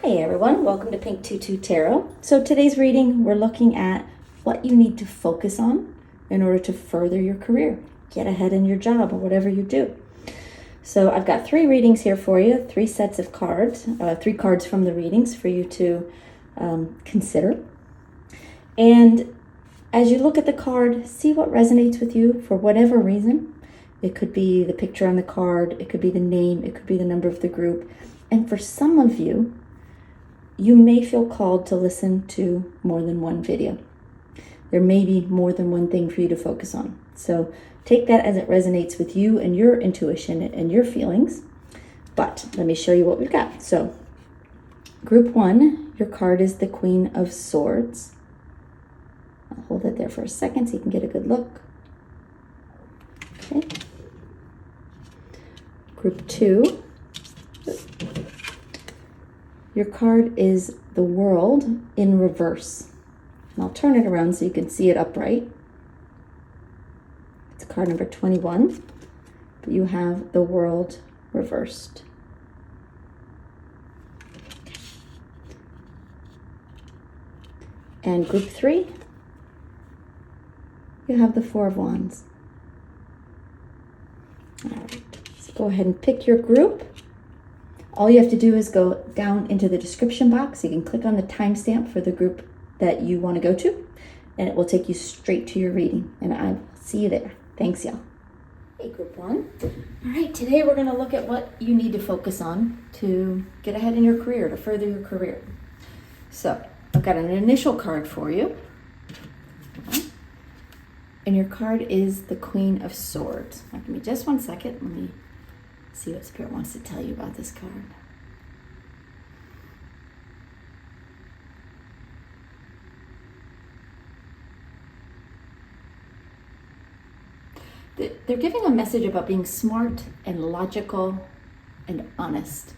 Hey everyone, welcome to Pink Tutu Tarot. So today's reading, we're looking at what you need to focus on in order to further your career, get ahead in your job or whatever you do. So I've got 3 readings here for you, 3 sets of cards, 3 cards from the readings for you to consider. And as you look at the card, see what resonates with you for whatever reason. It could be the picture on the card, it could be the name, it could be the number of the group. And for some of you, you may feel called to listen to more than one video. There may be more than one thing for you to focus on. So take that as it resonates with you and your intuition and your feelings. But let me show you what we've got. So group 1, your card is the Queen of Swords. I'll hold it there for a second so you can get a good look. Okay. Group 2, your card is the World in reverse. And I'll turn it around so you can see it upright. It's card number 21, but you have the World reversed. And group 3, you have the Four of Wands. All right, so go ahead and pick your group. All you have to do is go down into the description box. You can click on the timestamp for the group that you want to go to, and it will take you straight to your reading. And I will see you there. Thanks, y'all. Hey, group 1. All right, today we're going to look at what you need to focus on to get ahead in your career, to further your career. So I've got an initial card for you. And your card is the Queen of Swords. Now, give me just one second. Let me see what Spirit wants to tell you about this card. They're giving a message about being smart and logical and honest,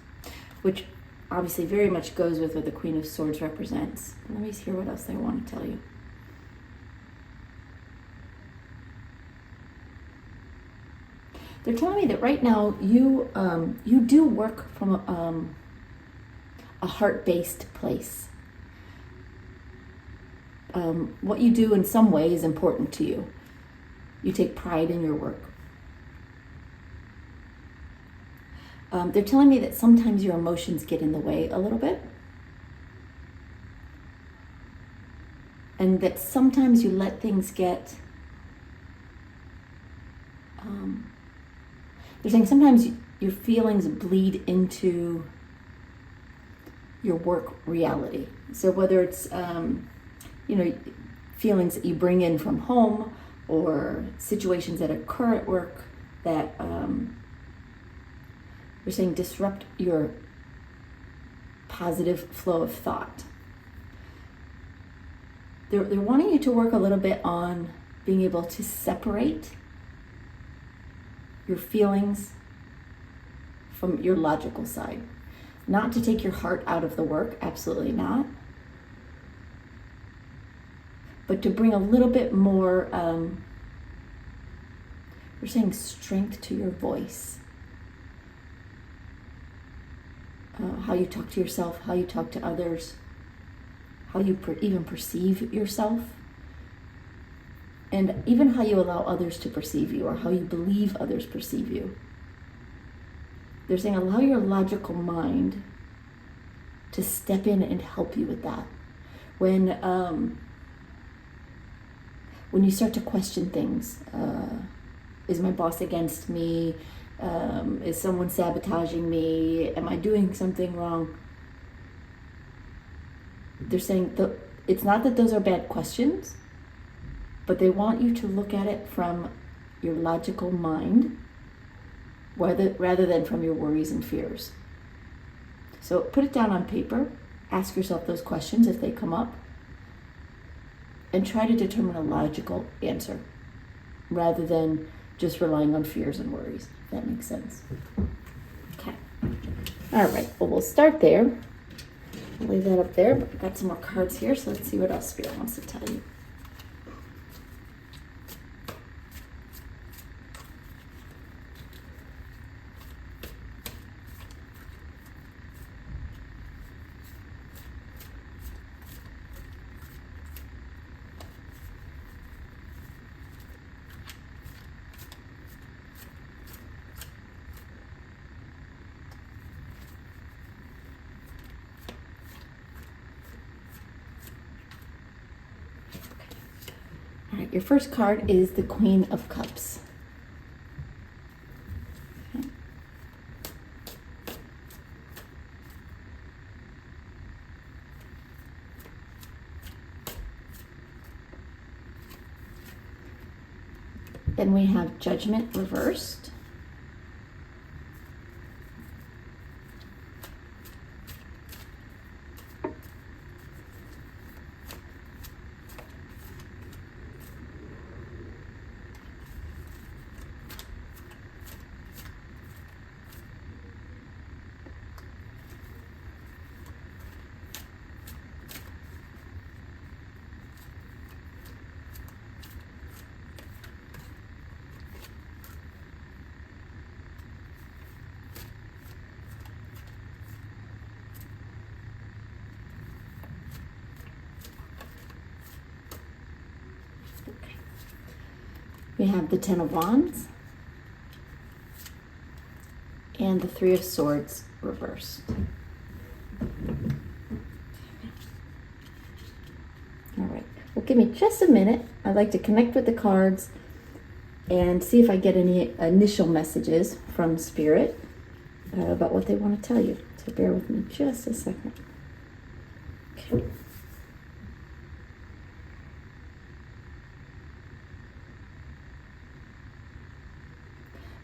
which obviously very much goes with what the Queen of Swords represents. Let me hear what else they want to tell you. They're telling me that right now you do work from a heart-based place. What you do in some way is important to you. You take pride in your work. They're telling me that sometimes your emotions get in the way a little bit. And that sometimes you let things get... they're saying sometimes your feelings bleed into your work reality. So whether it's, feelings that you bring in from home or situations that occur at work that they're saying disrupt your positive flow of thought. They're wanting you to work a little bit on being able to separate your feelings from your logical side. Not to take your heart out of the work, absolutely not. But to bring a little bit more, we're saying strength to your voice. How you talk to yourself, how you talk to others, how you even perceive yourself, and even how you allow others to perceive you or how you believe others perceive you. They're saying allow your logical mind to step in and help you with that. When you start to question things, is my boss against me? Is someone sabotaging me? Am I doing something wrong? They're saying it's not that those are bad questions, but they want you to look at it from your logical mind rather than from your worries and fears. So put it down on paper, ask yourself those questions if they come up, and try to determine a logical answer rather than just relying on fears and worries, if that makes sense. Okay. All right, well, we'll start there. I'll leave that up there, but I've got some more cards here, so let's see what else Spirit wants to tell you. right, your first card is the Queen of Cups. Okay. Then we have Judgment reversed. Okay. We have the Ten of Wands and the Three of Swords reversed. All right, well, give me just a minute. I'd like to connect with the cards and see if I get any initial messages from Spirit about what they want to tell you. So bear with me just a second. Okay.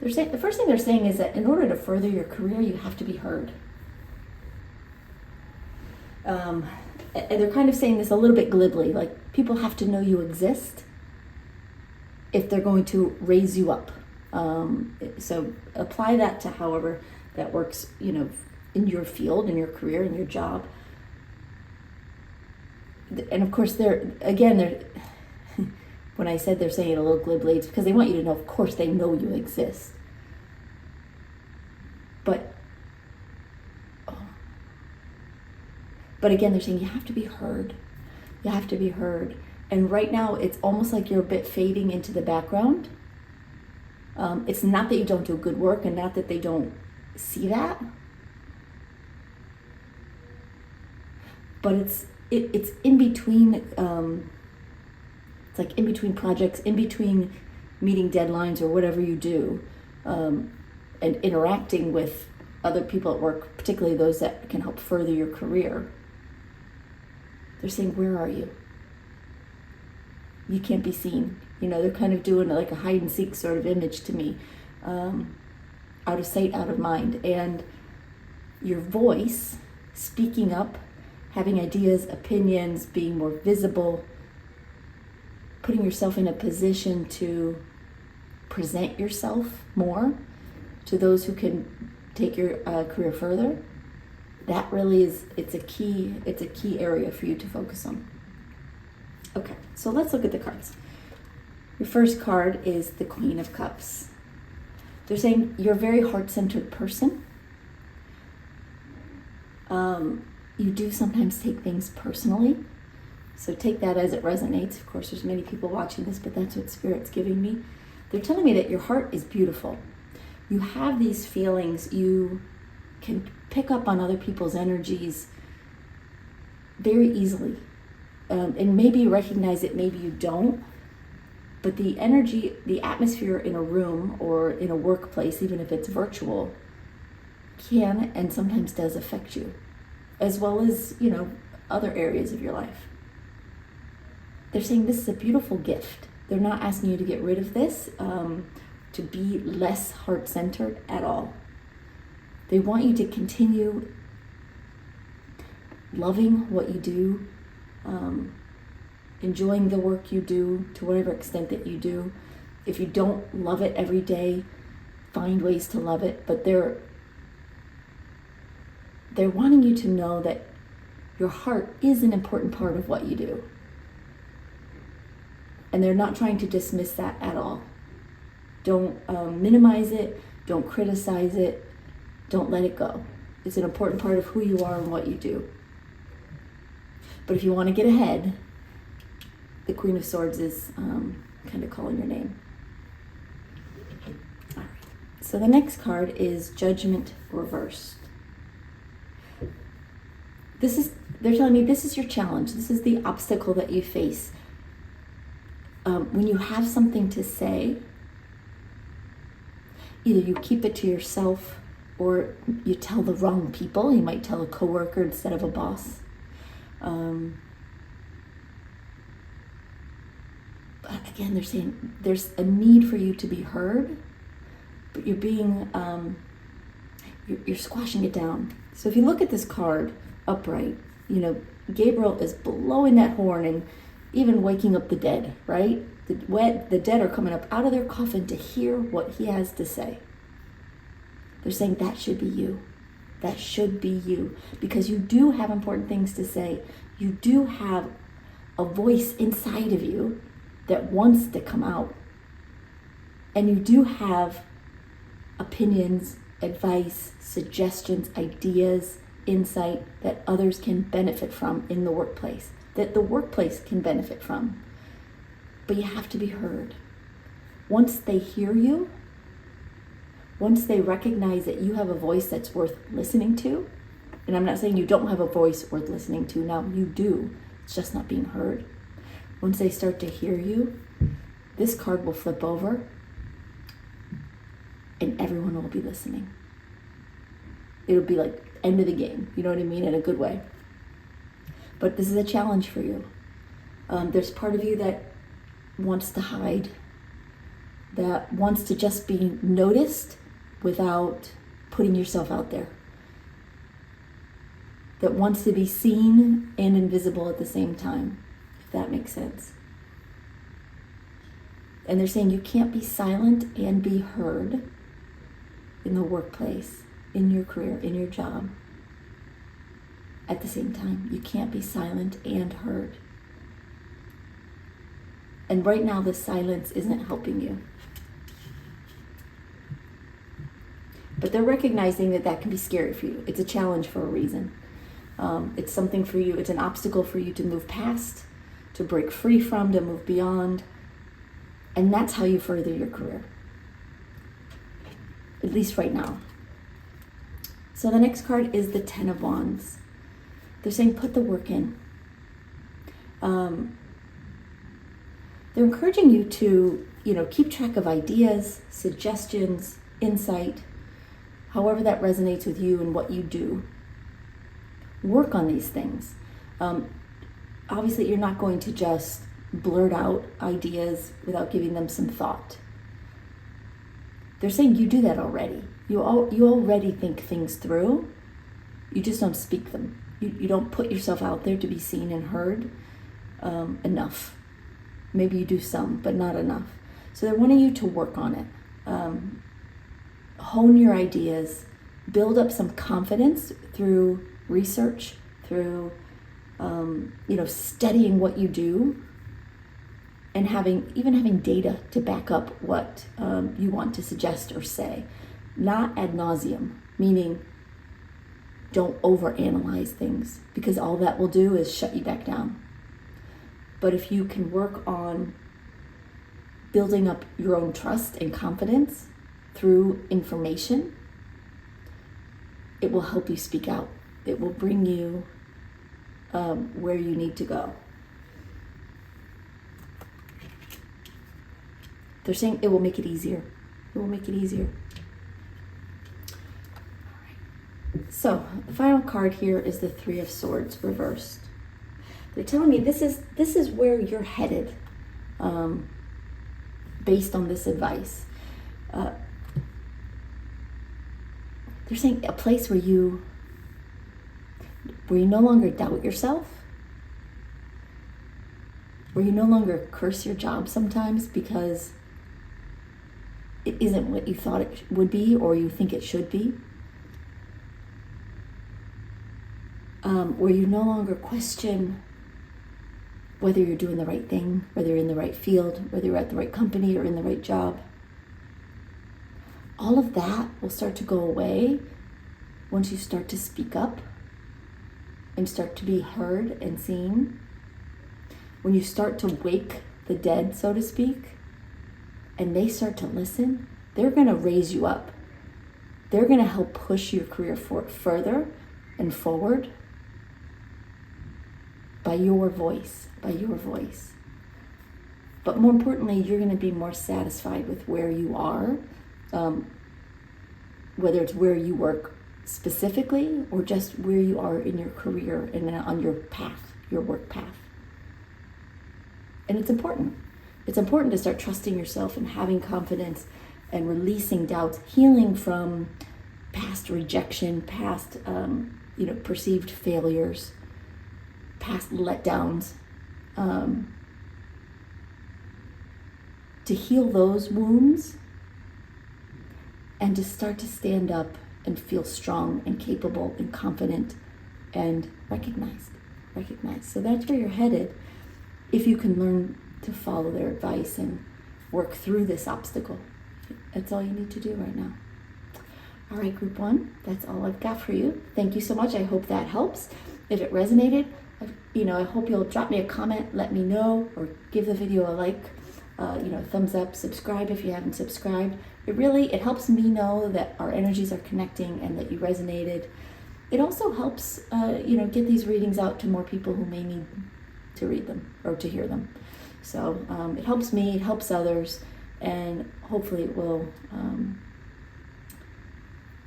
They're saying, the first thing they're saying is that in order to further your career, you have to be heard. And they're kind of saying this a little bit glibly, like people have to know you exist if they're going to raise you up. So apply that to however that works, in your field, in your career, in your job. And of course, they're when I said they're saying it a little glibly, it's because they want you to know, of course, they know you exist. But again, they're saying you have to be heard. You have to be heard. And right now, it's almost like you're a bit fading into the background. It's not that you don't do good work and not that they don't see that. But it's in between, it's like in between projects, in between meeting deadlines or whatever you do, and interacting with other people at work, particularly those that can help further your career. They're saying, where are you? You can't be seen. They're kind of doing like a hide and seek sort of image to me. Out of sight, out of mind. And your voice, speaking up, having ideas, opinions, being more visible, putting yourself in a position to present yourself more to those who can take your career further. That really it's a key area for you to focus on. Okay, so let's look at the cards. Your first card is the Queen of Cups. They're saying you're a very heart-centered person. You do sometimes take things personally. So take that as it resonates. Of course, there's many people watching this, but that's what Spirit's giving me. They're telling me that your heart is beautiful. You have these feelings. You can pick up on other people's energies very easily. And maybe you recognize it, maybe you don't. But the energy, the atmosphere in a room or in a workplace, even if it's virtual, can and sometimes does affect you, as well as, other areas of your life. They're saying this is a beautiful gift. They're not asking you to get rid of this, to be less heart-centered at all. They want you to continue loving what you do, enjoying the work you do to whatever extent that you do. If you don't love it every day, find ways to love it. But they're wanting you to know that your heart is an important part of what you do. And they're not trying to dismiss that at all. Don't minimize it. Don't criticize it. Don't let it go. It's an important part of who you are and what you do. But if you want to get ahead, the Queen of Swords is kind of calling your name. All right. So the next card is Judgment reversed. They're telling me this is your challenge. This is the obstacle that you face. when you have something to say, either you keep it to yourself or you tell the wrong people. You might tell a coworker instead of a boss. But again, they're saying there's a need for you to be heard, but you're being, you're squashing it down. So if you look at this card upright, Gabriel is blowing that horn and even waking up the dead, right? The dead are coming up out of their coffin to hear what he has to say. They're saying that should be you. That should be you. Because you do have important things to say. You do have a voice inside of you that wants to come out. And you do have opinions, advice, suggestions, ideas, insight that others can benefit from in the workplace, that the workplace can benefit from. But you have to be heard. Once they hear you, once they recognize that you have a voice that's worth listening to, and I'm not saying you don't have a voice worth listening to, now you do, it's just not being heard. Once they start to hear you, this card will flip over and everyone will be listening. It'll be like end of the game, you know what I mean, in a good way. But this is a challenge for you. There's part of you that wants to hide, that wants to just be noticed without putting yourself out there, that wants to be seen and invisible at the same time, if that makes sense. And they're saying you can't be silent and be heard in the workplace, in your career, in your job at the same time. You can't be silent and heard. And right now the silence isn't helping you. But they're recognizing that that can be scary for you. It's a challenge for a reason. It's something for you, it's an obstacle for you to move past, to break free from, to move beyond. And that's how you further your career. At least right now. So the next card is the Ten of Wands. They're saying put the work in. They're encouraging you to, keep track of ideas, suggestions, insight, however that resonates with you and what you do. Work on these things. Obviously, you're not going to just blurt out ideas without giving them some thought. They're saying you do that already. You already think things through. You just don't speak them. You don't put yourself out there to be seen and heard enough. Maybe you do some, but not enough. So they're wanting you to work on it. Hone your ideas. Build up some confidence through research, through studying what you do, and having data to back up what you want to suggest or say. Not ad nauseum, meaning don't overanalyze things, because all that will do is shut you back down. But if you can work on building up your own trust and confidence through information, it will help you speak out. It will bring you where you need to go. They're saying it will make it easier. It will make it easier. So the final card here is the Three of Swords reversed. They're telling me this is where you're headed, based on this advice. They're saying a place where you no longer doubt yourself, where you no longer curse your job sometimes because it isn't what you thought it would be or you think it should be. Where you no longer question whether you're doing the right thing, whether you're in the right field, whether you're at the right company or in the right job. All of that will start to go away once you start to speak up and start to be heard and seen. When you start to wake the dead, so to speak, and they start to listen, they're going to raise you up. They're going to help push your career further and forward by your voice, But more importantly, you're going to be more satisfied with where you are, whether it's where you work specifically or just where you are in your career and on your path, your work path. And it's important. It's important to start trusting yourself and having confidence and releasing doubts, healing from past rejection, past perceived failures, past letdowns. To heal those wounds and to start to stand up and feel strong and capable and confident and recognized. So that's where you're headed if you can learn to follow their advice and work through this obstacle. That's all you need to do right now. All right, group 1, that's all I've got for you. Thank you so much. I hope that helps. If it resonated, I hope you'll drop me a comment, let me know, or give the video a like, thumbs up, subscribe if you haven't subscribed. It helps me know that our energies are connecting and that you resonated. It also helps, get these readings out to more people who may need to read them or to hear them. So it helps me, it helps others, and hopefully it will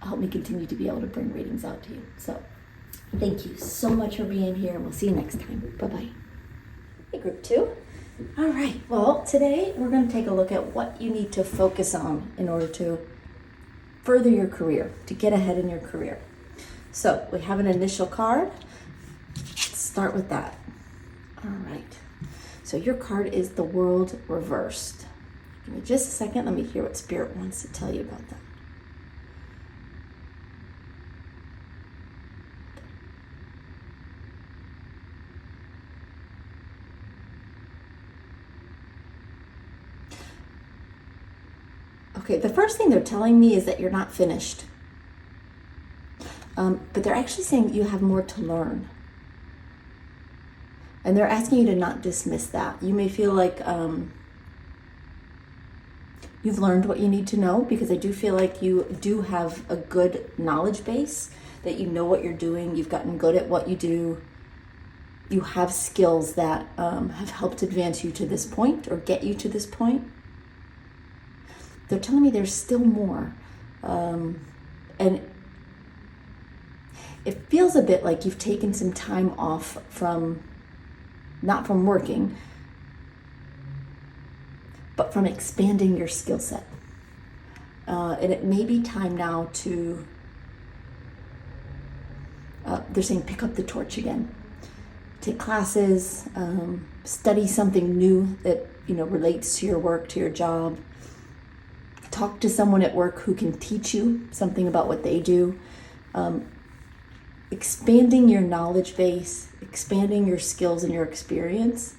help me continue to be able to bring readings out to you. So thank you so much for being here, and we'll see you next time. Bye-bye. Hey, group 2. All right, well, today we're going to take a look at what you need to focus on in order to further your career, to get ahead in your career. So we have an initial card. Let's start with that. All right, so your card is the World reversed. Give me just a second. Let me hear what Spirit wants to tell you about that. Okay, the first thing they're telling me is that you're not finished. But they're actually saying you have more to learn. And they're asking you to not dismiss that. You may feel like you've learned what you need to know, because I do feel like you do have a good knowledge base, that you know what you're doing, you've gotten good at what you do, you have skills that have helped advance you to this point or get you to this point. They're telling me there's still more. And it feels a bit like you've taken some time off from, not from working, but from expanding your skill set. And it may be time now to, they're saying pick up the torch again. Take classes, study something new that, relates to your work, to your job. Talk to someone at work who can teach you something about what they do. Expanding your knowledge base, expanding your skills and your experience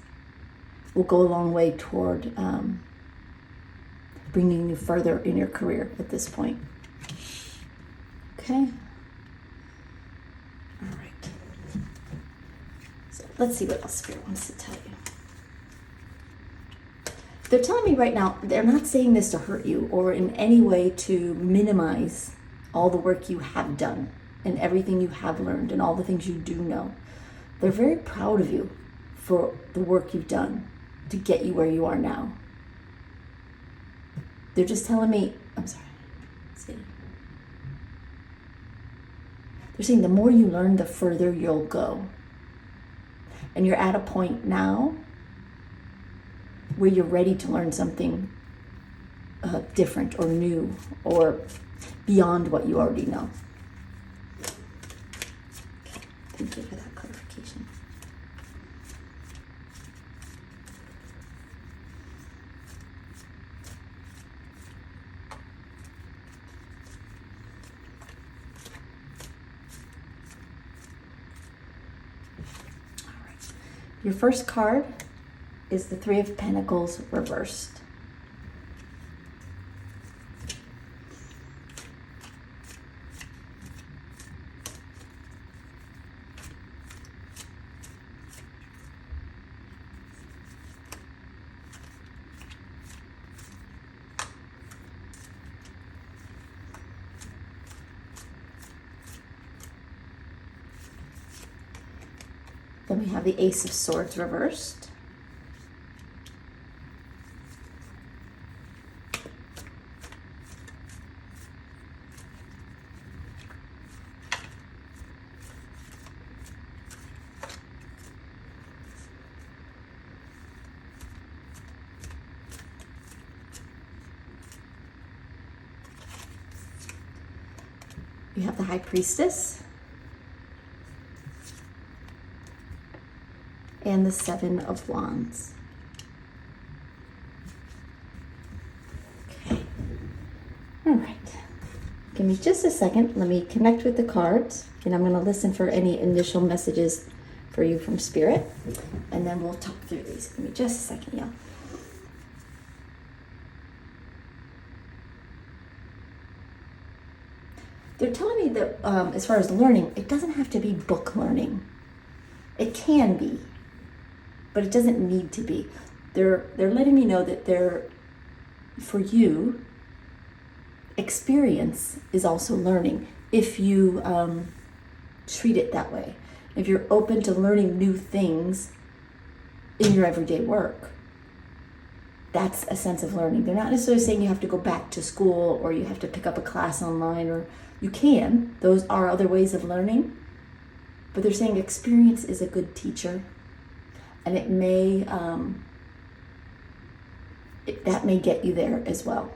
will go a long way toward bringing you further in your career at this point. Okay. All right. So let's see what else Spirit wants to tell you. They're telling me right now, they're not saying this to hurt you or in any way to minimize all the work you have done and everything you have learned and all the things you do know. They're very proud of you for the work you've done to get you where you are now. They're just telling me, I'm sorry. See. They're saying the more you learn, the further you'll go. And you're at a point now where you're ready to learn something different or new or beyond what you already know. Okay. Thank you for that clarification. All right. Your first card is the Three of Pentacles reversed. Then we have the Ace of Swords reversed. We have the High Priestess and the Seven of Wands. Okay. All right. Give me just a second. Let me connect with the cards, and I'm going to listen for any initial messages for you from Spirit, and then we'll talk through these. Give me just a second, y'all. They're telling me that as far as learning, it doesn't have to be book learning. It can be, but it doesn't need to be. They're letting me know that for you, experience is also learning if you treat it that way. If you're open to learning new things in your everyday work, that's a sense of learning. They're not necessarily saying you have to go back to school or you have to pick up a class online, or you can. Those are other ways of learning. But they're saying experience is a good teacher, and it may that may get you there as well.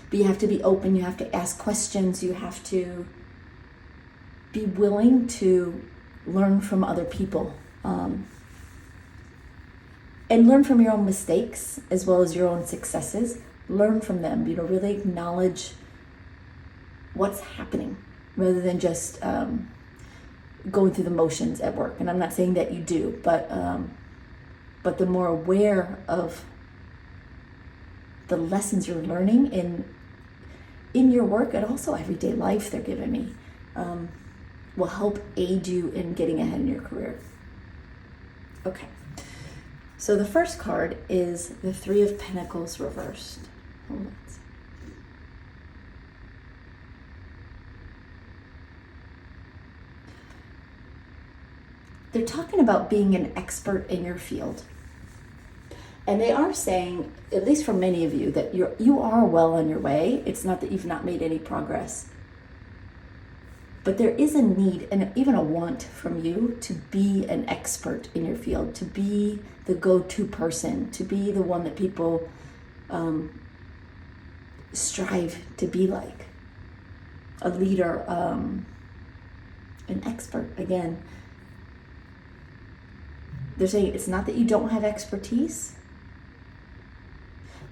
But you have to be open, you have to ask questions, you have to be willing to learn from other people, and learn from your own mistakes as well as your own successes. Learn from them, really acknowledge what's happening rather than just going through the motions at work. And I'm not saying that you do, but the more aware of the lessons you're learning in your work and also everyday life they're giving me will help aid you in getting ahead in your career. Okay, so the first card is the Three of Pentacles reversed. Hold on. They're talking about being an expert in your field. And they are saying, at least for many of you, that you are well on your way. It's not that you've not made any progress. But there is a need and even a want from you to be an expert in your field, to be the go-to person, to be the one that people strive to be like. A leader, an expert. Again, they're saying it's not that you don't have expertise,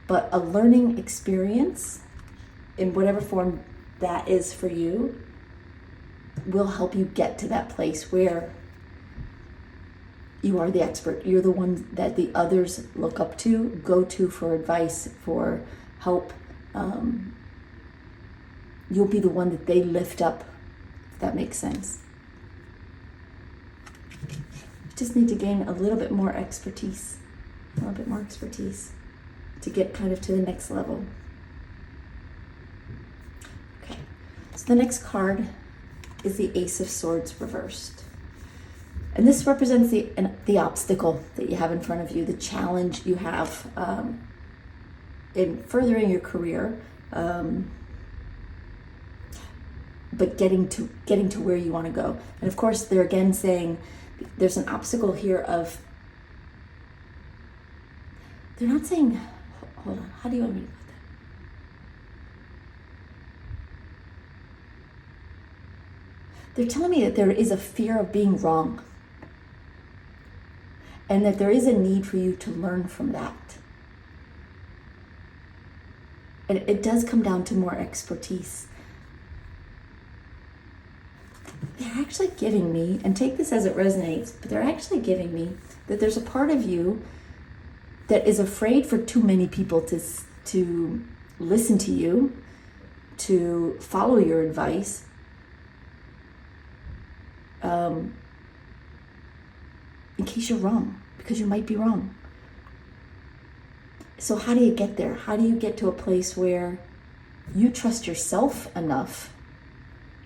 but a learning experience in whatever form that is for you will help you get to that place where you are the expert. You're the one that the others look up to, go to for advice, for help. You'll be the one that they lift up, if that makes sense. You just need to gain a little bit more expertise, to get kind of to the next level. Okay, so the next card is the Ace of Swords reversed. And this represents the obstacle that you have in front of you, the challenge you have in furthering your career, but getting to where you want to go. And of course, they're again saying there's an obstacle here of, they're not saying, hold on, how do you want me to put that? They're telling me that there is a fear of being wrong, and that there is a need for you to learn from that. And it does come down to more expertise. They're actually giving me, and take this as it resonates, but they're actually giving me that there's a part of you that is afraid for too many people to listen to you, to follow your advice. In case you're wrong, because you might be wrong. So how do you get there? How do you get to a place where you trust yourself enough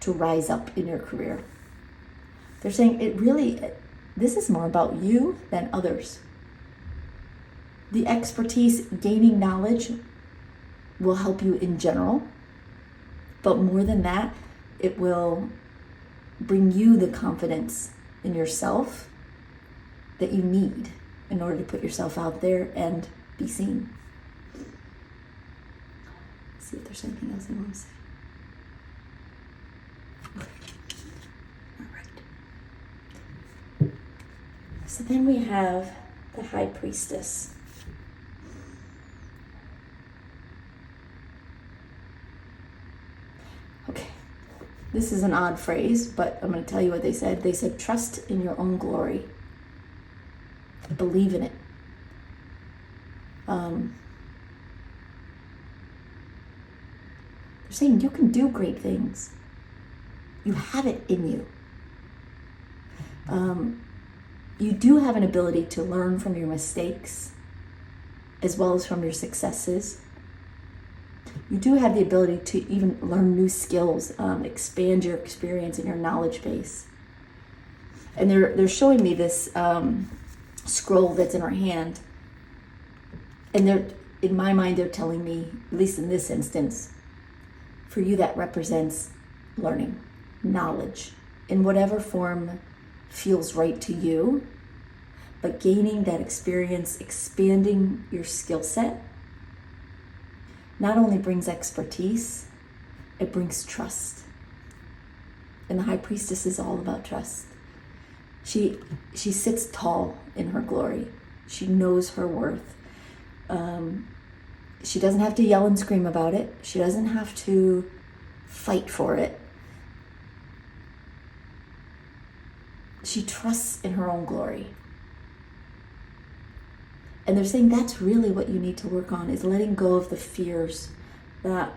to rise up in your career? They're saying this is more about you than others. The expertise, gaining knowledge will help you in general, but more than that, it will bring you the confidence in yourself that you need in order to put yourself out there and be seen. Let's see if there's anything else I want to say. then we have the High Priestess. Okay, this is an odd phrase, but I'm going to tell you what they said. They said, trust in your own glory. Believe in it. They're saying you can do great things. You have it in you. You do have an ability to learn from your mistakes as well as from your successes. You do have the ability to even learn new skills, expand your experience and your knowledge base. And they're showing me this scroll that's in her hand. And in my mind, they're telling me, at least in this instance, for you that represents learning, knowledge, in whatever form feels right to you, but gaining that experience, expanding your skill set, not only brings expertise, it brings trust. And the High Priestess is all about trust. She sits tall in her glory. She knows her worth. She doesn't have to yell and scream about it. She doesn't have to fight for it. She trusts in her own glory. And they're saying that's really what you need to work on, is letting go of the fears that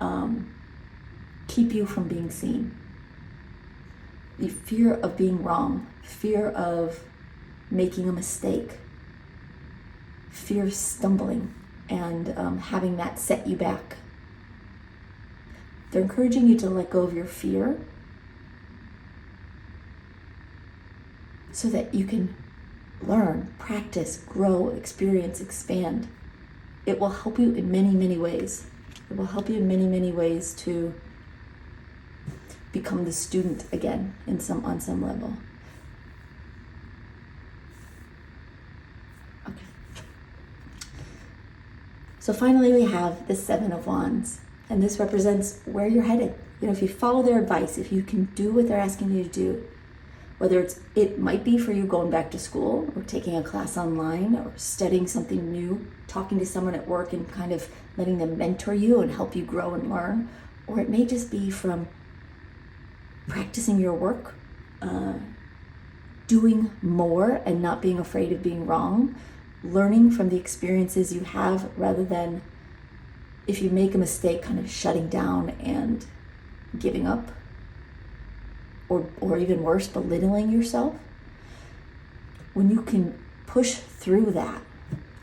keep you from being seen. The fear of being wrong, fear of making a mistake, fear of stumbling and having that set you back. They're encouraging you to let go of your fear so that you can learn, practice, grow, experience, expand. It will help you in many, many ways. It will help you in many, many ways to become the student again on some level. Okay. So finally we have the Seven of Wands, and this represents where you're headed. If you follow their advice, if you can do what they're asking you to do, whether it might be for you going back to school or taking a class online or studying something new, talking to someone at work and kind of letting them mentor you and help you grow and learn, or it may just be from practicing your work, doing more and not being afraid of being wrong, learning from the experiences you have rather than, if you make a mistake, kind of shutting down and giving up. Or even worse, belittling yourself. When you can push through that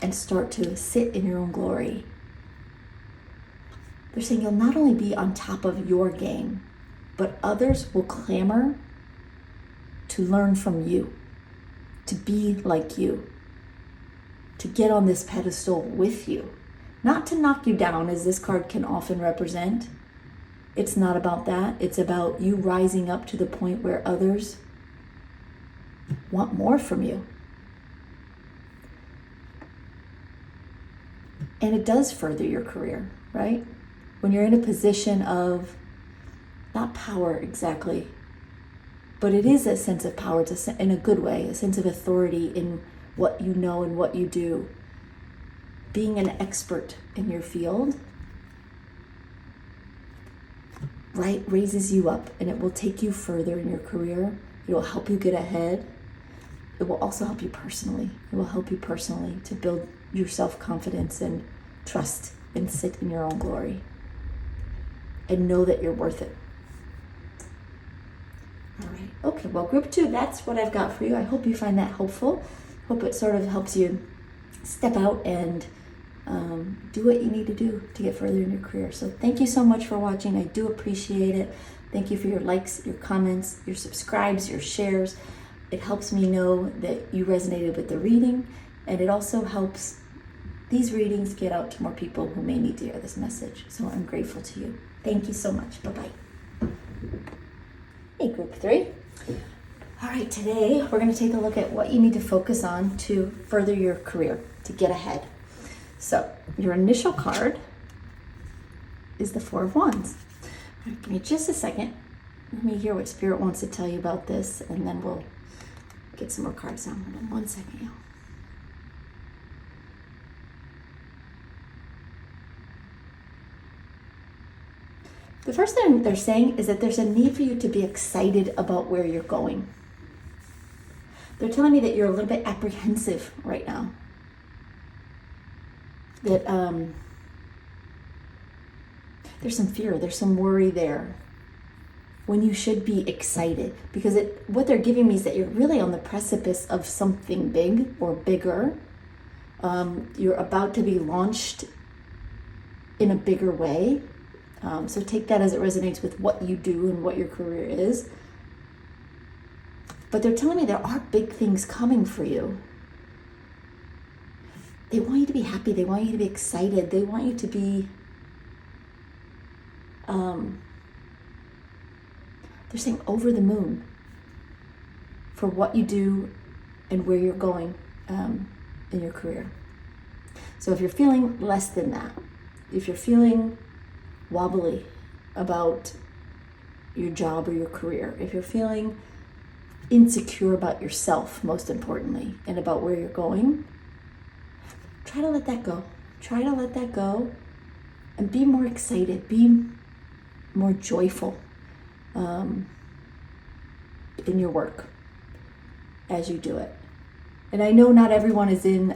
and start to sit in your own glory, they're saying you'll not only be on top of your game, but others will clamor to learn from you, to be like you, to get on this pedestal with you. Not to knock you down, as this card can often represent. It's not about that. It's about you rising up to the point where others want more from you. And it does further your career, right? When you're in a position of, not power exactly, but it is a sense of power, in a good way, a sense of authority in what you know and what you do. Being an expert in your field, right, raises you up, and it will take you further in your career. It will help you get ahead. It will also help you personally. It will help you personally to build your self-confidence and trust and sit in your own glory and know that you're worth it. All right. Okay, well, group 2, that's what I've got for you. I hope you find that helpful. Hope it sort of helps you step out and do what you need to do to get further in your career. So thank you so much for watching. I do appreciate it. Thank you for your likes, your comments, your subscribes, your shares. It helps me know that you resonated with the reading, and it also helps these readings get out to more people who may need to hear this message. So I'm grateful to you. Thank you so much. Bye-bye. Hey, group 3. All right, today we're going to take a look at what you need to focus on to further your career, to get ahead. So your initial card is the Four of Wands. All right, give me just a second. Let me hear what Spirit wants to tell you about this, and then we'll get some more cards down. Hold on 1 second, y'all. The first thing they're saying is that there's a need for you to be excited about where you're going. They're telling me that you're a little bit apprehensive right now. That there's some fear, there's some worry there, when you should be excited. Because what they're giving me is that you're really on the precipice of something big or bigger. You're about to be launched in a bigger way. So take that as it resonates with what you do and what your career is. But they're telling me there are big things coming for you. They want you to be happy. They want you to be excited. They want you to be, they're saying over the moon for what you do and where you're going in your career. So if you're feeling less than that, if you're feeling wobbly about your job or your career, if you're feeling insecure about yourself, most importantly, and about where you're going, try to let that go. Try to let that go and be more excited, be more joyful in your work as you do it. And I know not everyone is in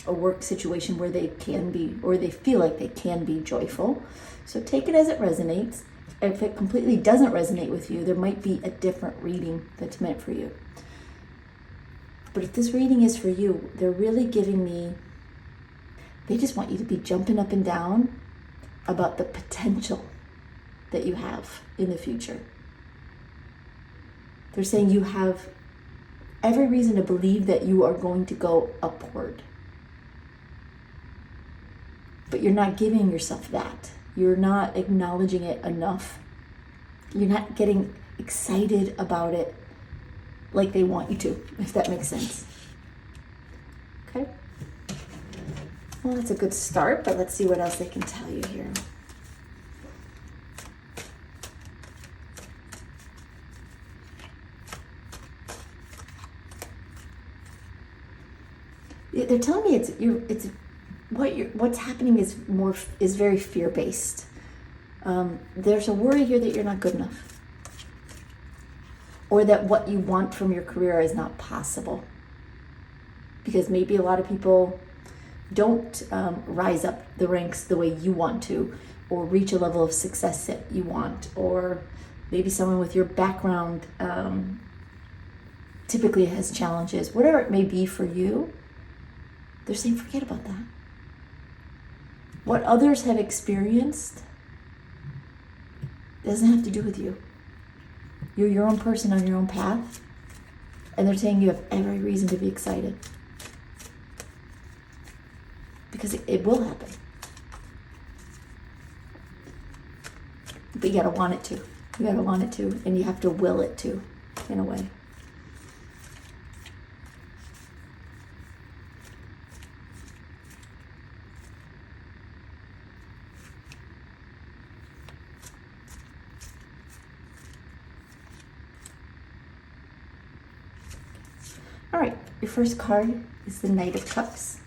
a work situation where they can be, or they feel like they can be joyful. So take it as it resonates. If it completely doesn't resonate with you, there might be a different reading that's meant for you. But if this reading is for you, they're really giving me, they just want you to be jumping up and down about the potential that you have in the future. They're saying you have every reason to believe that you are going to go upward. But you're not giving yourself that. You're not acknowledging it enough. You're not getting excited about it like they want you to, if that makes sense. Okay? Well, that's a good start, but let's see what else they can tell you here. They're telling me what's happening is very fear-based. There's a worry here that you're not good enough, or that what you want from your career is not possible, because maybe a lot of people don't rise up the ranks the way you want to, or reach a level of success that you want, or maybe someone with your background typically has challenges. Whatever it may be for you, they're saying forget about that. What others have experienced doesn't have to do with you. You're your own person on your own path, and they're saying you have every reason to be excited. Because it will happen. But you gotta want it to. You gotta want it to, and you have to will it to, in a way. All right, your first card is the Knight of Cups.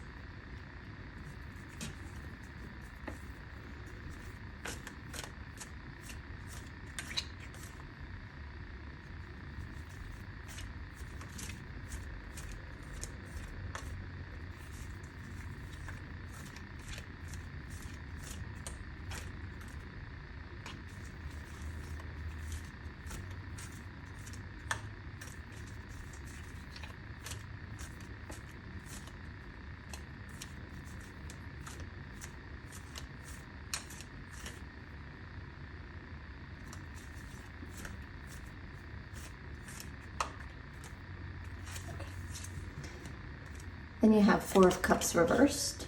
Then you have Four of Cups reversed.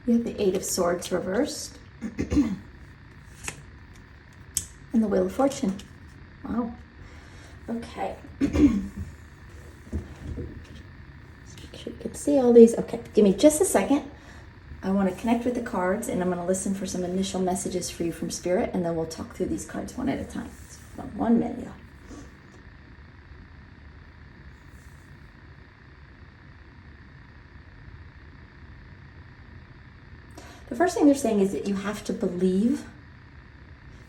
You have the Eight of Swords reversed. And the Wheel of Fortune. Wow. Okay. sure you can see all these. Okay, give me just a second. I want to connect with the cards, and I'm going to listen for some initial messages for you from Spirit, and then we'll talk through these cards one at a time. So 1 minute, y'all. The first thing they're saying is that you have to believe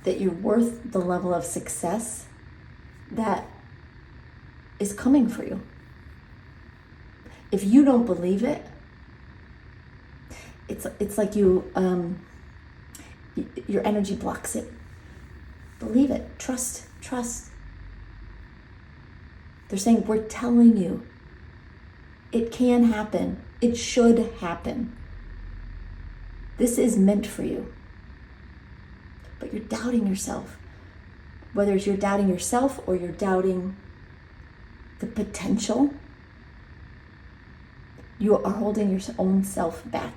that you're worth the level of success that is coming for you. If you don't believe it, it's like your energy blocks it. Believe it. Trust. They're saying, we're telling you it can happen. It should happen. This is meant for you. But you're doubting yourself. Whether it's you're doubting yourself or you're doubting the potential, you are holding your own self back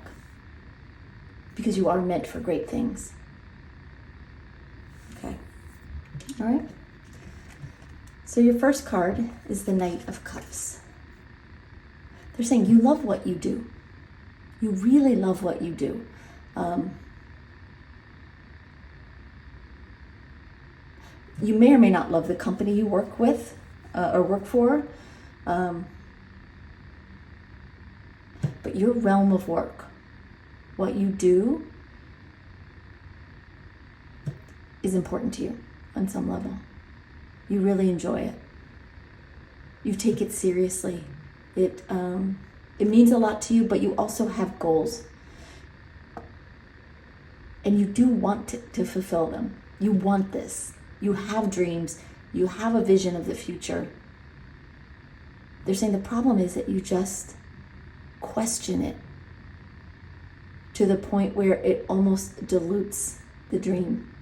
because you are meant for great things. Okay. All right. So your first card is the Knight of Cups. They're saying you love what you do. You really love what you do. You may or may not love the company you work with or work for, but your realm of work, what you do, is important to you on some level. You really enjoy it. You take it seriously. It means a lot to you, but you also have goals. And you do want to fulfill them. You want this. You have dreams. You have a vision of the future. They're saying the problem is that you just question it to the point where it almost dilutes the dream.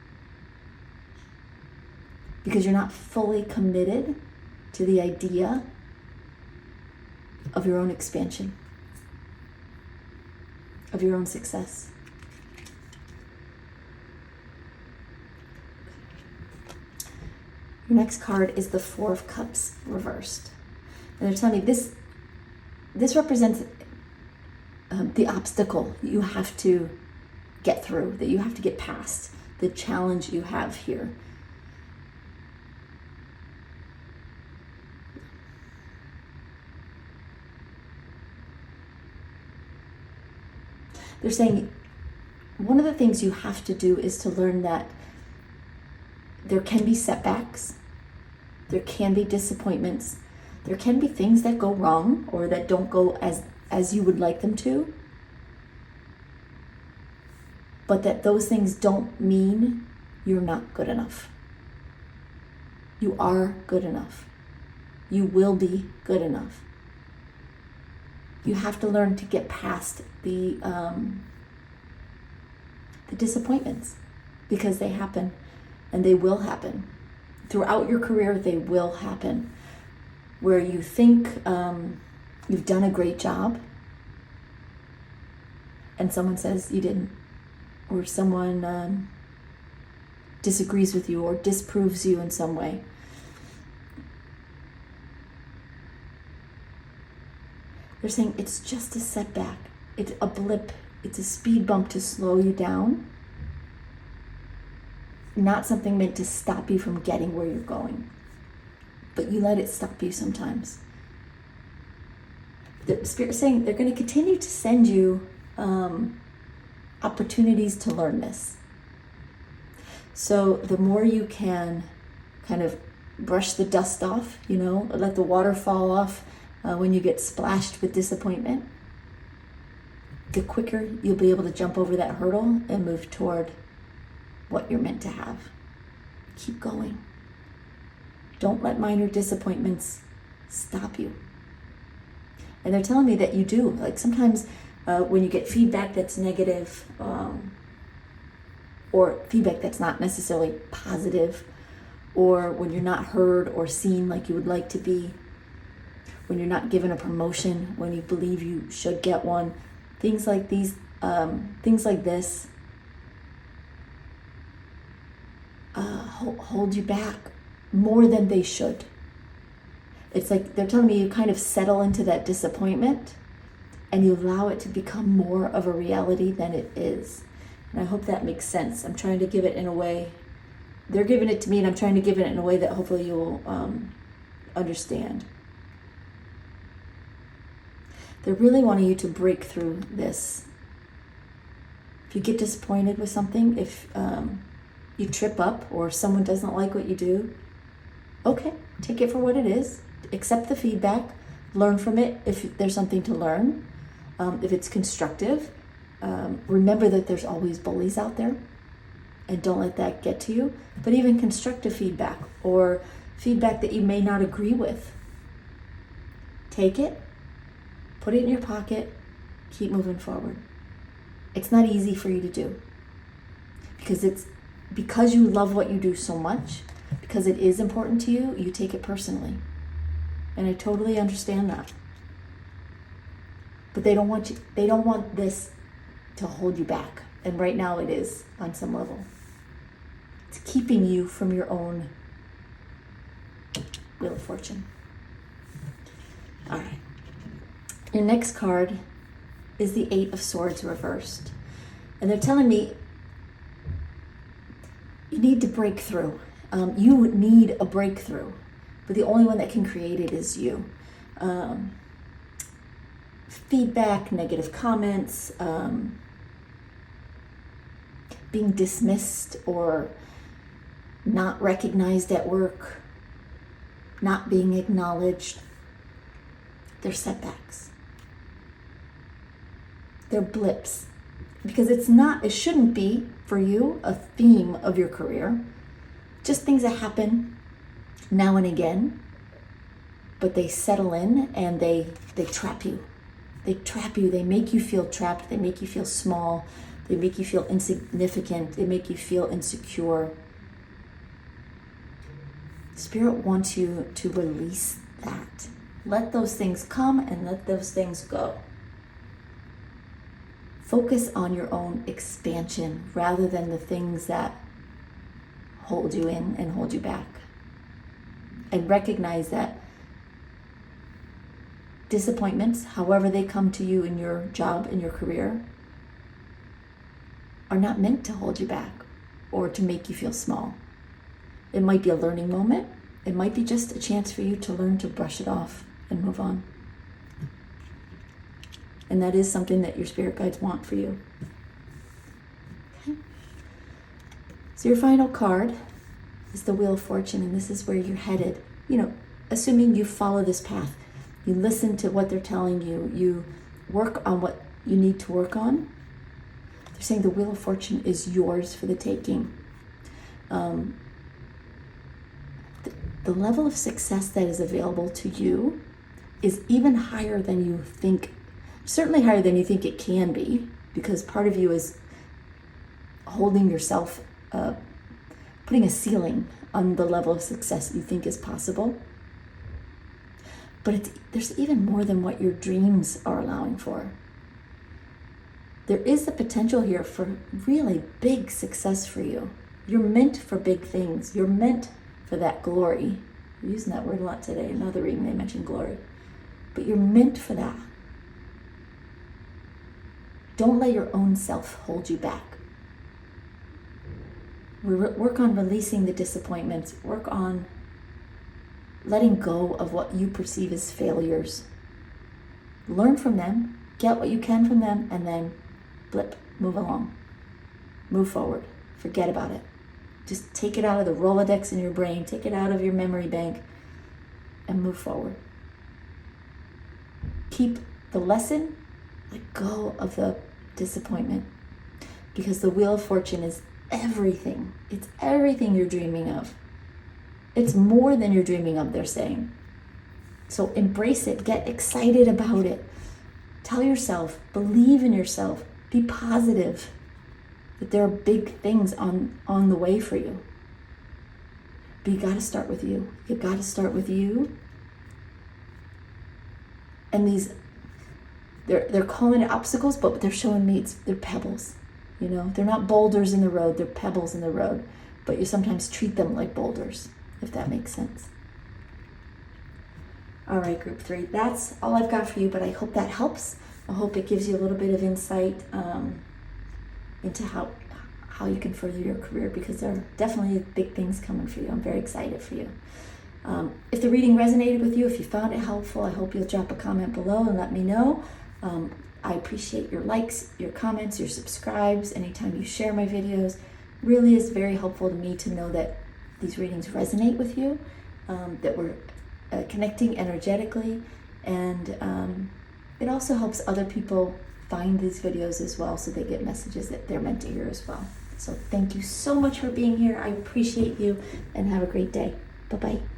Because you're not fully committed to the idea of your own expansion, of your own success. Your next card is the Four of Cups reversed. And they're telling me this represents the obstacle you have to get through, that you have to get past, the challenge you have here. They're saying one of the things you have to do is to learn that there can be setbacks, there can be disappointments, there can be things that go wrong or that don't go as you would like them to, but that those things don't mean you're not good enough. You are good enough. You will be good enough. You have to learn to get past the disappointments, because they happen, and they will happen. Throughout your career, they will happen. Where you think you've done a great job, and someone says you didn't, or someone disagrees with you or disproves you in some way. They're saying it's just a setback. It's a blip. It's a speed bump to slow you down. Not something meant to stop you from getting where you're going. But you let it stop you sometimes. The Spirit's saying they're going to continue to send you opportunities to learn this. So the more you can kind of brush the dust off, let the water fall off when you get splashed with disappointment, the quicker you'll be able to jump over that hurdle and move toward what you're meant to have. Keep going. Don't let minor disappointments stop you. And they're telling me that you do. Like sometimes when you get feedback that's negative, or feedback that's not necessarily positive, or when you're not heard or seen like you would like to be, when you're not given a promotion when you believe you should get one, things like these, things like this hold you back more than they should. It's like they're telling me you kind of settle into that disappointment and you allow it to become more of a reality than it is. And I hope that makes sense. I'm trying to give it in a way, they're giving it to me, and I'm trying to give it in a way that hopefully you'll understand. They're really wanting you to break through this. If you get disappointed with something, if you trip up or someone doesn't like what you do, okay, take it for what it is. Accept the feedback, learn from it if there's something to learn. If it's constructive, remember that there's always bullies out there, and don't let that get to you. But even constructive feedback or feedback that you may not agree with, take it, put it in your pocket, keep moving forward. It's not easy for you to do because you love what you do so much, because it is important to you, you take it personally. And I totally understand that. But they don't want this to hold you back. And right now it is on some level. It's keeping you from your own Wheel of Fortune. All right. Your next card is the Eight of Swords reversed. And they're telling me you need to break through. You need a breakthrough, but the only one that can create it is you. Feedback, negative comments, being dismissed or not recognized at work, not being acknowledged, they're setbacks. They're blips. Because it shouldn't be, for you, a theme of your career. Just things that happen now and again, but they settle in and they trap you. They trap you, they make you feel trapped, they make you feel small, they make you feel insignificant, they make you feel insecure. Spirit wants you to release that. Let those things come and let those things go. Focus on your own expansion rather than the things that hold you in and hold you back. And recognize that disappointments, however they come to you in your job, in your career, are not meant to hold you back or to make you feel small. It might be a learning moment. It might be just a chance for you to learn to brush it off and move on. And that is something that your spirit guides want for you. Okay. So your final card is the Wheel of Fortune, and this is where you're headed. Assuming you follow this path, you listen to what they're telling you, you work on what you need to work on. They're saying the Wheel of Fortune is yours for the taking. The level of success that is available to you is even higher than you think. Certainly higher than you think it can be, because part of you is holding yourself, putting a ceiling on the level of success you think is possible. But there's even more than what your dreams are allowing for. There is the potential here for really big success for you. You're meant for big things. You're meant for that glory. We're using that word a lot today. Another reading, they mentioned glory. But you're meant for that. Don't let your own self hold you back. Work on releasing the disappointments. Work on letting go of what you perceive as failures. Learn from them, get what you can from them, and then blip, move along. Move forward. Forget about it. Just take it out of the Rolodex in your brain, take it out of your memory bank, and move forward. Keep the lesson, let go of the disappointment, because the Wheel of Fortune is everything. It's everything you're dreaming of. It's more than you're dreaming of, they're saying. So embrace it, get excited about it. Tell yourself, believe in yourself, be positive that there are big things on the way for you. But you gotta start with you. You gotta start with you. And they're calling it obstacles, but they're showing me they're pebbles. They're not boulders in the road, they're pebbles in the road. But you sometimes treat them like boulders, if that makes sense. All right, group 3, that's all I've got for you, but I hope that helps. I hope it gives you a little bit of insight into how you can further your career, because there are definitely big things coming for you. I'm very excited for you. If the reading resonated with you, if you found it helpful, I hope you'll drop a comment below and let me know. I appreciate your likes, your comments, your subscribes, anytime you share my videos. Really is very helpful to me to know that these readings resonate with you, that we're connecting energetically, and it also helps other people find these videos as well, so they get messages that they're meant to hear as well. So thank you so much for being here. I appreciate you, and have a great day. Bye-bye.